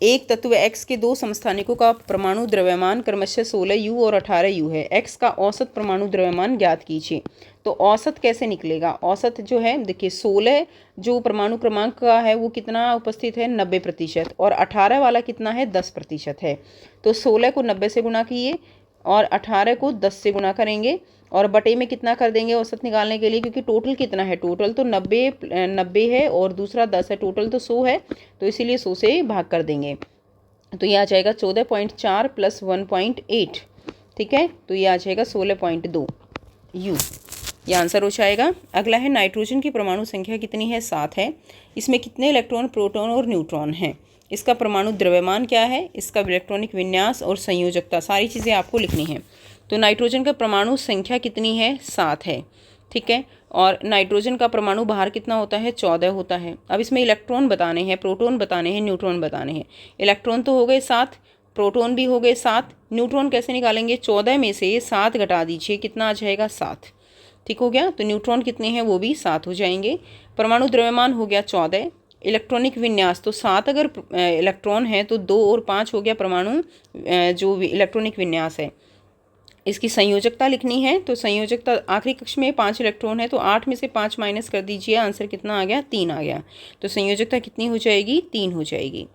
एक तत्व X के दो समस्थानिकों का परमाणु द्रव्यमान क्रमशः 16U और 18U है। X का औसत परमाणु द्रव्यमान ज्ञात कीजिए। तो औसत कैसे निकलेगा, औसत जो है देखिए 16 जो परमाणु क्रमांक का है वो कितना उपस्थित है, 90%, और 18 वाला कितना है, 10% है। तो 16 को 90 से गुणा किए और 18 को 10 से गुणा करेंगे और बटे में कितना कर देंगे औसत निकालने के लिए, क्योंकि टोटल कितना है, टोटल तो 90 है और दूसरा 10 है, टोटल तो 100 है, तो इसीलिए 100 से भाग कर देंगे। तो ये आ जाएगा 14.4 + 1.8, ठीक है। तो ये आ जाएगा 16.2 U, ये आंसर हो जाएगा। अगला है नाइट्रोजन की परमाणु संख्या कितनी है, 7 है। इसमें कितने इलेक्ट्रॉन, प्रोटॉन और न्यूट्रॉन हैं। इसका परमाणु द्रव्यमान क्या है, इसका इलेक्ट्रॉनिक विन्यास और संयोजकता, सारी चीज़ें आपको लिखनी है। तो नाइट्रोजन का परमाणु संख्या कितनी है, 7 है, ठीक है। और नाइट्रोजन का परमाणु बाहर कितना होता है, 14 होता है। अब इसमें इलेक्ट्रॉन बताने हैं, प्रोटॉन बताने हैं, न्यूट्रॉन बताने हैं। इलेक्ट्रॉन तो हो गए 7, प्रोटॉन भी हो गए 7, न्यूट्रॉन कैसे निकालेंगे, 14 में से 7 घटा दीजिए, कितना आ जाएगा, 7, ठीक हो गया। तो न्यूट्रॉन कितने हैं, वो भी 7 हो जाएंगे। परमाणु द्रव्यमान हो गया 14, इलेक्ट्रॉनिक विन्यास तो 7 अगर इलेक्ट्रॉन है तो 2 और 5 हो गया परमाणु जो इलेक्ट्रॉनिक विन्यास है। इसकी संयोजकता लिखनी है, तो संयोजकता आखिरी कक्ष में 5 इलेक्ट्रॉन है, तो 8 में से 5 माइनस कर दीजिए, आंसर कितना आ गया, 3 आ गया। तो संयोजकता कितनी हो जाएगी, 3 हो जाएगी।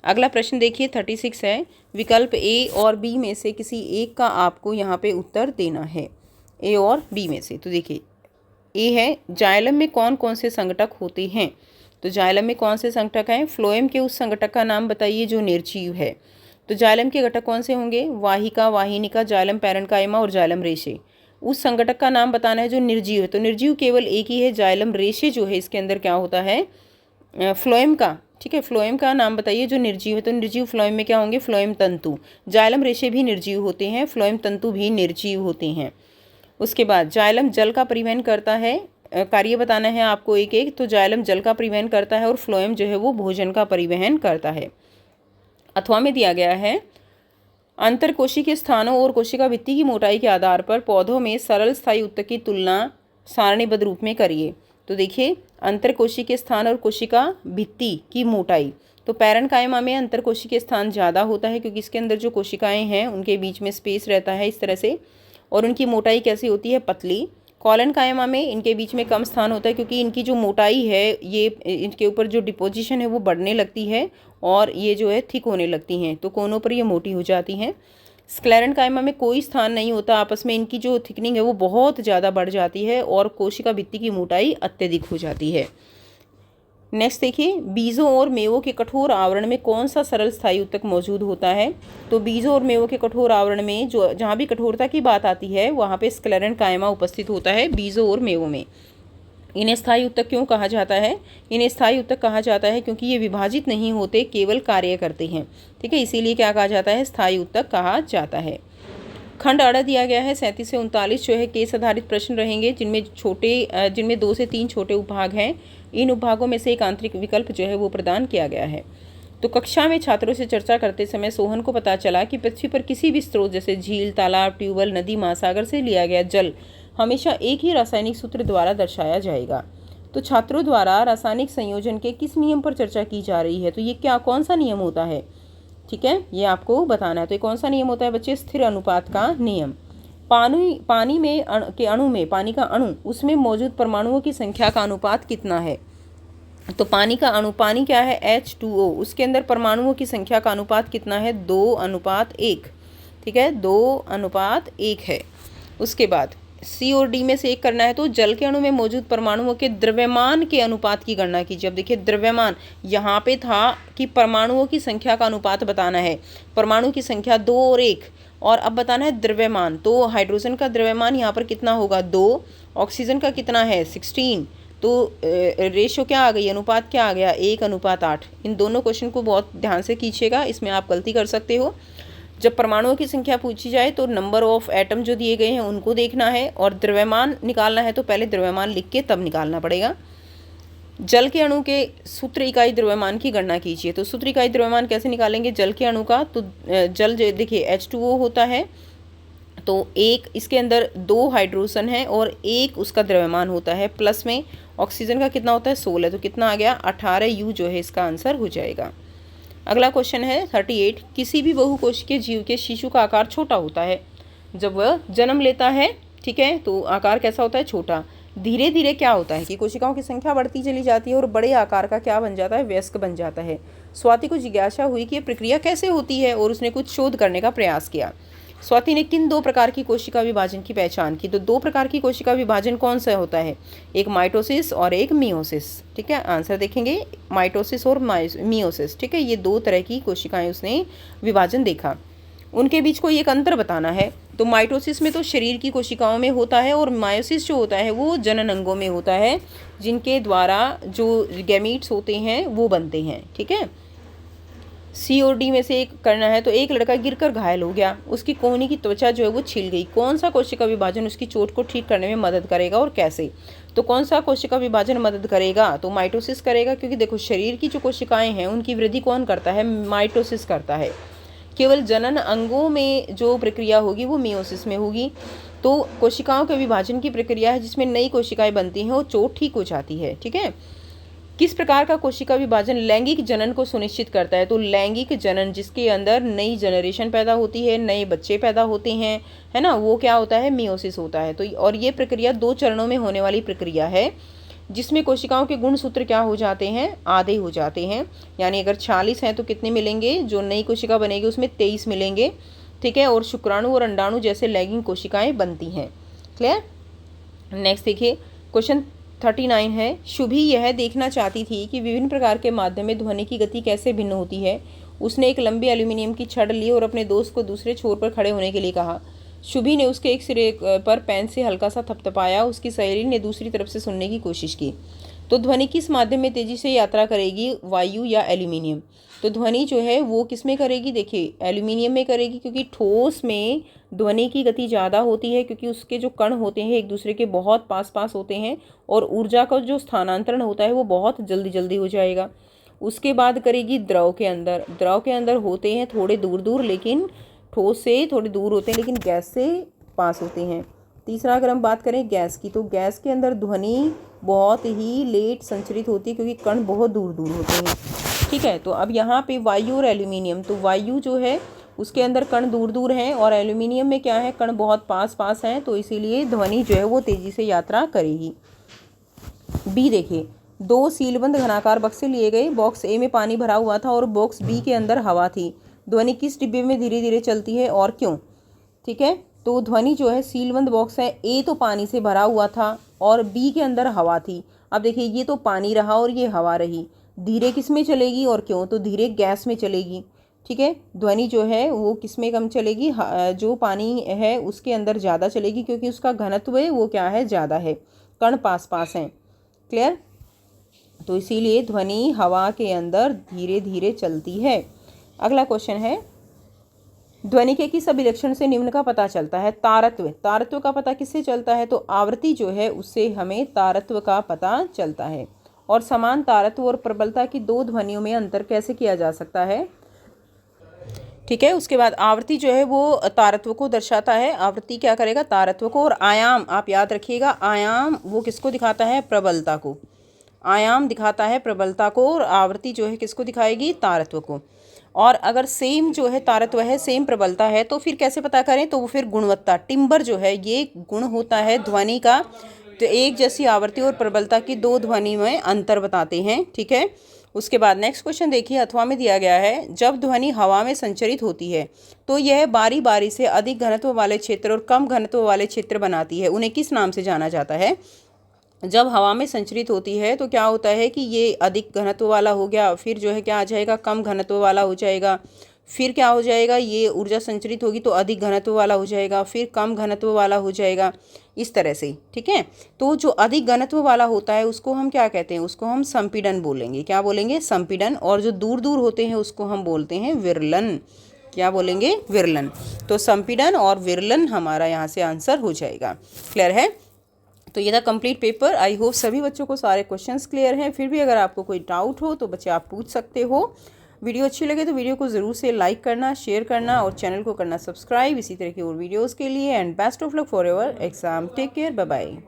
अगला प्रश्न देखिए 36 है, विकल्प A और B में से किसी एक का आपको यहाँ पे उत्तर देना है, A और B में से। तो देखिए A है जाइलम में कौन कौन से संघटक होते हैं। तो जाइलम में कौन से संघटक हैं, फ्लोएम के उस संघटक का नाम बताइए जो निर्जीव है। तो जाइलम के घटक कौन से होंगे, वाहिका, वाहिनिका, जाइलम पैरेन्काइमा और जाइलम रेशे। उस संघटक का नाम बताना है जो निर्जीव है। तो निर्जीव केवल एक ही है, जाइलम रेशे जो है इसके अंदर क्या होता है, फ्लोएम का, ठीक है। फ्लोएम का नाम बताइए जो निर्जीव है। तो निर्जीव फ्लोएम में क्या होंगे, फ्लोएम तंतु। जाइलम रेशे भी निर्जीव होते हैं, फ्लोएम तंतु भी निर्जीव होते हैं। उसके बाद जाइलम जल का परिवहन करता है, कार्य बताना है आपको एक एक। तो जाइलम जल का परिवहन करता है और फ्लोएम जो है वो भोजन का परिवहन करता है। अथवा में दिया गया है अंतरकोशिकीय स्थानों और कोशिका भित्ति की मोटाई के आधार पर पौधों में सरल स्थायी उत्तक की तुलना सारणीबद्ध रूप में करिए। तो देखिए अंतरकोशिकीय स्थान और कोशिका भित्ति की मोटाई, तो पैरेन्काइमा में अंतरकोशिकीय स्थान ज़्यादा होता है क्योंकि इसके अंदर जो कोशिकाएं हैं उनके बीच में स्पेस रहता है इस तरह से, और उनकी मोटाई कैसी होती है, पतली। कॉलनकाइमा में इनके बीच में कम स्थान होता है क्योंकि इनकी जो मोटाई है, ये इनके ऊपर जो डिपोजिशन है वो बढ़ने लगती है और ये जो है थिक होने लगती हैं, तो कोनों पर ये मोटी हो जाती हैं। स्क्लेरेन्काइमा में कोई स्थान नहीं होता, आपस में इनकी जो थिकनिंग है वो बहुत ज़्यादा बढ़ जाती है और कोशिका भित्ति की मोटाई अत्यधिक हो जाती है। नेक्स्ट देखिए बीजों और मेवों के कठोर आवरण में कौन सा सरल स्थायी उत्तक मौजूद होता है। तो बीजों और मेवों के कठोर आवरण में जो जहाँ भी कठोरता की बात आती है वहाँ पे स्क्लेरेन्काइमा उपस्थित होता है बीजों और मेवों में। इन्हें स्थायी उत्तक क्यों कहा जाता है, इन्हें स्थायी उत्तक कहा जाता है क्योंकि ये विभाजित नहीं होते, केवल कार्य करते हैं, ठीक है। इसीलिए क्या कहा जाता है, स्थायी उत्तक कहा जाता है। खंड अड़ा दिया गया है 37 से 39 जो है केस आधारित प्रश्न रहेंगे, जिनमें 2 से 3 छोटे उपभाग हैं। इन उपभागों में से एक आंतरिक विकल्प जो है वो प्रदान किया गया है। तो कक्षा में छात्रों से चर्चा करते समय सोहन को पता चला कि पृथ्वी पर किसी भी स्रोत जैसे झील, तालाब, ट्यूबवेल, नदी, महासागर से लिया गया जल हमेशा एक ही रासायनिक सूत्र द्वारा दर्शाया जाएगा। तो छात्रों द्वारा रासायनिक संयोजन के किस नियम पर चर्चा की जा रही है, तो ये कौन सा नियम होता है, ठीक है, ये आपको बताना है। तो ये कौन सा नियम होता है बच्चे, स्थिर अनुपात का नियम। पानी में के अणु में, पानी का अणु, उसमें मौजूद परमाणुओं की संख्या का अनुपात कितना है। तो पानी का अणु, पानी क्या है, H2O, उसके अंदर परमाणुओं की संख्या का अनुपात कितना है, 2:1, ठीक है, 2:1 है। उसके बाद सी और डी में से एक करना है तो जल के अणु में मौजूद परमाणुओं के द्रव्यमान के अनुपात की गणना कीजिए। अब देखिए द्रव्यमान यहाँ पे था कि परमाणुओं की संख्या का अनुपात बताना है, परमाणु की संख्या 2 और 1, और अब बताना है द्रव्यमान। तो हाइड्रोजन का द्रव्यमान यहाँ पर कितना होगा 2, ऑक्सीजन का कितना है 16, तो रेशो क्या आ गई, अनुपात क्या आ गया 1:8। इन दोनों क्वेश्चन को बहुत ध्यान से कीजिएगा, इसमें आप गलती कर सकते हो। जब परमाणुओं की संख्या पूछी जाए तो नंबर ऑफ एटम जो दिए गए हैं उनको देखना है, और द्रव्यमान निकालना है तो पहले द्रव्यमान लिख के तब निकालना पड़ेगा। जल के अणु के सूत्र इकाई द्रव्यमान की गणना कीजिए। तो सूत्र इकाई द्रव्यमान कैसे निकालेंगे जल के अणु का, तो जल देखिए H2O होता है, तो एक इसके अंदर 2 हाइड्रोजन है और 1 उसका द्रव्यमान होता है, प्लस में ऑक्सीजन का कितना होता है 16, तो कितना आ गया 18 U जो है इसका आंसर हो जाएगा। अगला क्वेश्चन है 38, किसी भी बहुकोशिकीय जीव के शिशु का आकार छोटा होता है जब वह जन्म लेता है, ठीक है, तो आकार कैसा होता है छोटा। धीरे धीरे क्या होता है कि कोशिकाओं की संख्या बढ़ती चली जाती है और बड़े आकार का क्या बन जाता है, वयस्क बन जाता है। स्वाति को जिज्ञासा हुई कि ये प्रक्रिया कैसे होती है और उसने कुछ शोध करने का प्रयास किया। स्वाति ने किन 2 प्रकार की कोशिका विभाजन की पहचान की, तो 2 प्रकार की कोशिका विभाजन कौन सा होता है, एक माइटोसिस और एक मियोसिस, ठीक है। आंसर देखेंगे माइटोसिस और मियोसिस, ठीक है, ये 2 तरह की कोशिकाएं उसने विभाजन देखा। उनके बीच कोई एक अंतर बताना है। तो माइटोसिस में तो शरीर की कोशिकाओं में होता है और मायोसिस जो होता है वो जनन अंगों में होता है, जिनके द्वारा जो गैमीट्स होते हैं वो बनते हैं, ठीक है। सी और डी में से एक करना है। तो एक लड़का गिरकर घायल हो गया, उसकी कोहनी की त्वचा जो है वो छिल गई, कौन सा कोशिका विभाजन उसकी चोट को ठीक करने में मदद करेगा और कैसे। तो कौन सा कोशिका विभाजन मदद करेगा, तो माइटोसिस करेगा, क्योंकि देखो शरीर की जो कोशिकाएं हैं उनकी वृद्धि कौन करता है, माइटोसिस करता है। केवल जनन अंगों में जो प्रक्रिया होगी वो मियोसिस में होगी। तो कोशिकाओं के विभाजन की प्रक्रिया है जिसमें नई कोशिकाएं बनती हैं और चोट ठीक हो जाती है, ठीक है। किस प्रकार का कोशिका विभाजन लैंगिक जनन को सुनिश्चित करता है, तो लैंगिक जनन जिसके अंदर नई जनरेशन पैदा होती है, नए बच्चे पैदा होते हैं, है ना, वो क्या होता है, मियोसिस होता है। तो और ये प्रक्रिया 2 चरणों में होने वाली प्रक्रिया है, जिसमें कोशिकाओं के गुणसूत्र क्या हो जाते हैं, आधे हो जाते हैं। यानी अगर 46 हैं तो कितने मिलेंगे, जो नई कोशिका बनेगी उसमें 23 मिलेंगे, ठीक है, और शुक्राणु और अंडाणु जैसे लैंगिक कोशिकाएं बनती हैं। क्लियर। नेक्स्ट देखिए क्वेश्चन 39 है, शुभी यह देखना चाहती थी कि विभिन्न प्रकार के माध्यम में ध्वनि की गति कैसे भिन्न होती है। उसने एक लंबी एल्यूमिनियम की छड़ ली और अपने दोस्त को दूसरे छोर पर खड़े होने के लिए कहा। शुभी ने उसके एक सिरे पर पेन से हल्का सा थपथपाया, उसकी सहेली ने दूसरी तरफ से सुनने की कोशिश की। तो ध्वनि किस माध्यम में तेजी से यात्रा करेगी, वायु या एल्यूमिनियम। तो ध्वनि जो है वो किस में करेगी, देखिए एल्यूमिनियम में करेगी, क्योंकि ठोस में ध्वनि की गति ज़्यादा होती है, क्योंकि उसके जो कण होते हैं एक दूसरे के बहुत पास पास होते हैं और ऊर्जा का जो स्थानांतरण होता है वो बहुत जल्दी जल्दी हो जाएगा। उसके बाद करेगी द्रव के अंदर, द्रव के अंदर होते हैं थोड़े दूर दूर, लेकिन ठोस से थोड़े दूर होते हैं लेकिन गैस से पास होते हैं। तीसरा अगर हम बात करें गैस की, तो गैस के अंदर ध्वनि बहुत ही लेट संचरित होती है क्योंकि कण बहुत दूर दूर होते हैं, ठीक है। तो अब यहाँ पे वायु और एल्यूमिनियम, तो वायु जो है उसके अंदर कण दूर दूर हैं और एल्यूमिनियम में क्या है, कण बहुत पास पास हैं, तो इसीलिए ध्वनि जो है वो तेज़ी से यात्रा करेगी। बी देखिए, 2 सीलबंद घनाकार बक्से लिए गए, बॉक्स ए में पानी भरा हुआ था और बॉक्स बी के अंदर हवा थी। ध्वनि किस डिब्बे में धीरे धीरे चलती है और क्यों, ठीक है। तो ध्वनि जो है सीलबंद बॉक्स है, ए तो पानी से भरा हुआ था और बी के अंदर हवा थी। अब देखिए ये तो पानी रहा और ये हवा रही, धीरे किस में चलेगी और क्यों, तो धीरे गैस में चलेगी, ठीक है। ध्वनि जो है वो किस में कम चलेगी, जो पानी है उसके अंदर ज़्यादा चलेगी क्योंकि उसका घनत्व है वो क्या है, ज़्यादा है, कण पास पास हैं। क्लियर। तो इसीलिए ध्वनि हवा के अंदर धीरे धीरे चलती है। अगला क्वेश्चन है, ध्वनि के किस अभिलक्षण से निम्न का पता चलता है, तारत्व। तारत्व का पता किससे चलता है, तो आवृत्ति जो है उससे हमें तारत्व का पता चलता है। और समान तारत्व और प्रबलता की 2 ध्वनियों में अंतर कैसे किया जा सकता है, ठीक है। उसके बाद आवृत्ति जो है वो तारत्व को दर्शाता है, आवृत्ति क्या करेगा, तारत्व को। और आयाम आप याद रखिएगा, आयाम वो किसको दिखाता है, प्रबलता को। आयाम दिखाता है प्रबलता को और आवृत्ति जो है किसको दिखाएगी, तारत्व को। और अगर सेम जो है तारत्व है, सेम प्रबलता है, तो फिर कैसे पता करें, तो वो फिर गुणवत्ता, टिम्बर जो है ये गुण होता है ध्वनि का, तो एक जैसी आवृत्ति और प्रबलता की दो ध्वनि में अंतर बताते हैं। ठीक है, उसके बाद नेक्स्ट क्वेश्चन देखिए, अथवा में दिया गया है जब ध्वनि हवा में संचरित होती है तो यह बारी बारी से अधिक घनत्व वाले क्षेत्र और कम घनत्व वाले क्षेत्र बनाती है, उन्हें किस नाम से जाना जाता है? जब हवा में संचरित होती है तो क्या होता है कि ये अधिक घनत्व वाला हो गया, फिर जो है क्या आ जाएगा, कम घनत्व वाला हो जाएगा, फिर क्या हो जाएगा, ये ऊर्जा संचरित होगी तो अधिक घनत्व वाला हो जाएगा, फिर कम घनत्व वाला हो जाएगा, इस तरह से। ठीक है, तो जो अधिक घनत्व वाला होता है उसको हम क्या कहते हैं? उसको हम संपीड़न बोलेंगे। क्या बोलेंगे? संपीड़न। और जो दूर दूर होते हैं उसको हम बोलते हैं विरलन। क्या बोलेंगे? विरलन। तो संपीड़न और विरलन हमारा यहाँ से आंसर हो जाएगा। क्लियर है? तो ये था कंप्लीट पेपर। आई होप सभी बच्चों को सारे क्वेश्चंस क्लियर हैं। फिर भी अगर आपको कोई डाउट हो तो बच्चे आप पूछ सकते हो। वीडियो अच्छी लगे तो वीडियो को ज़रूर से लाइक करना, शेयर करना और चैनल को करना सब्सक्राइब इसी तरह की और वीडियोस के लिए। And best of luck for your exam. Take care, bye bye.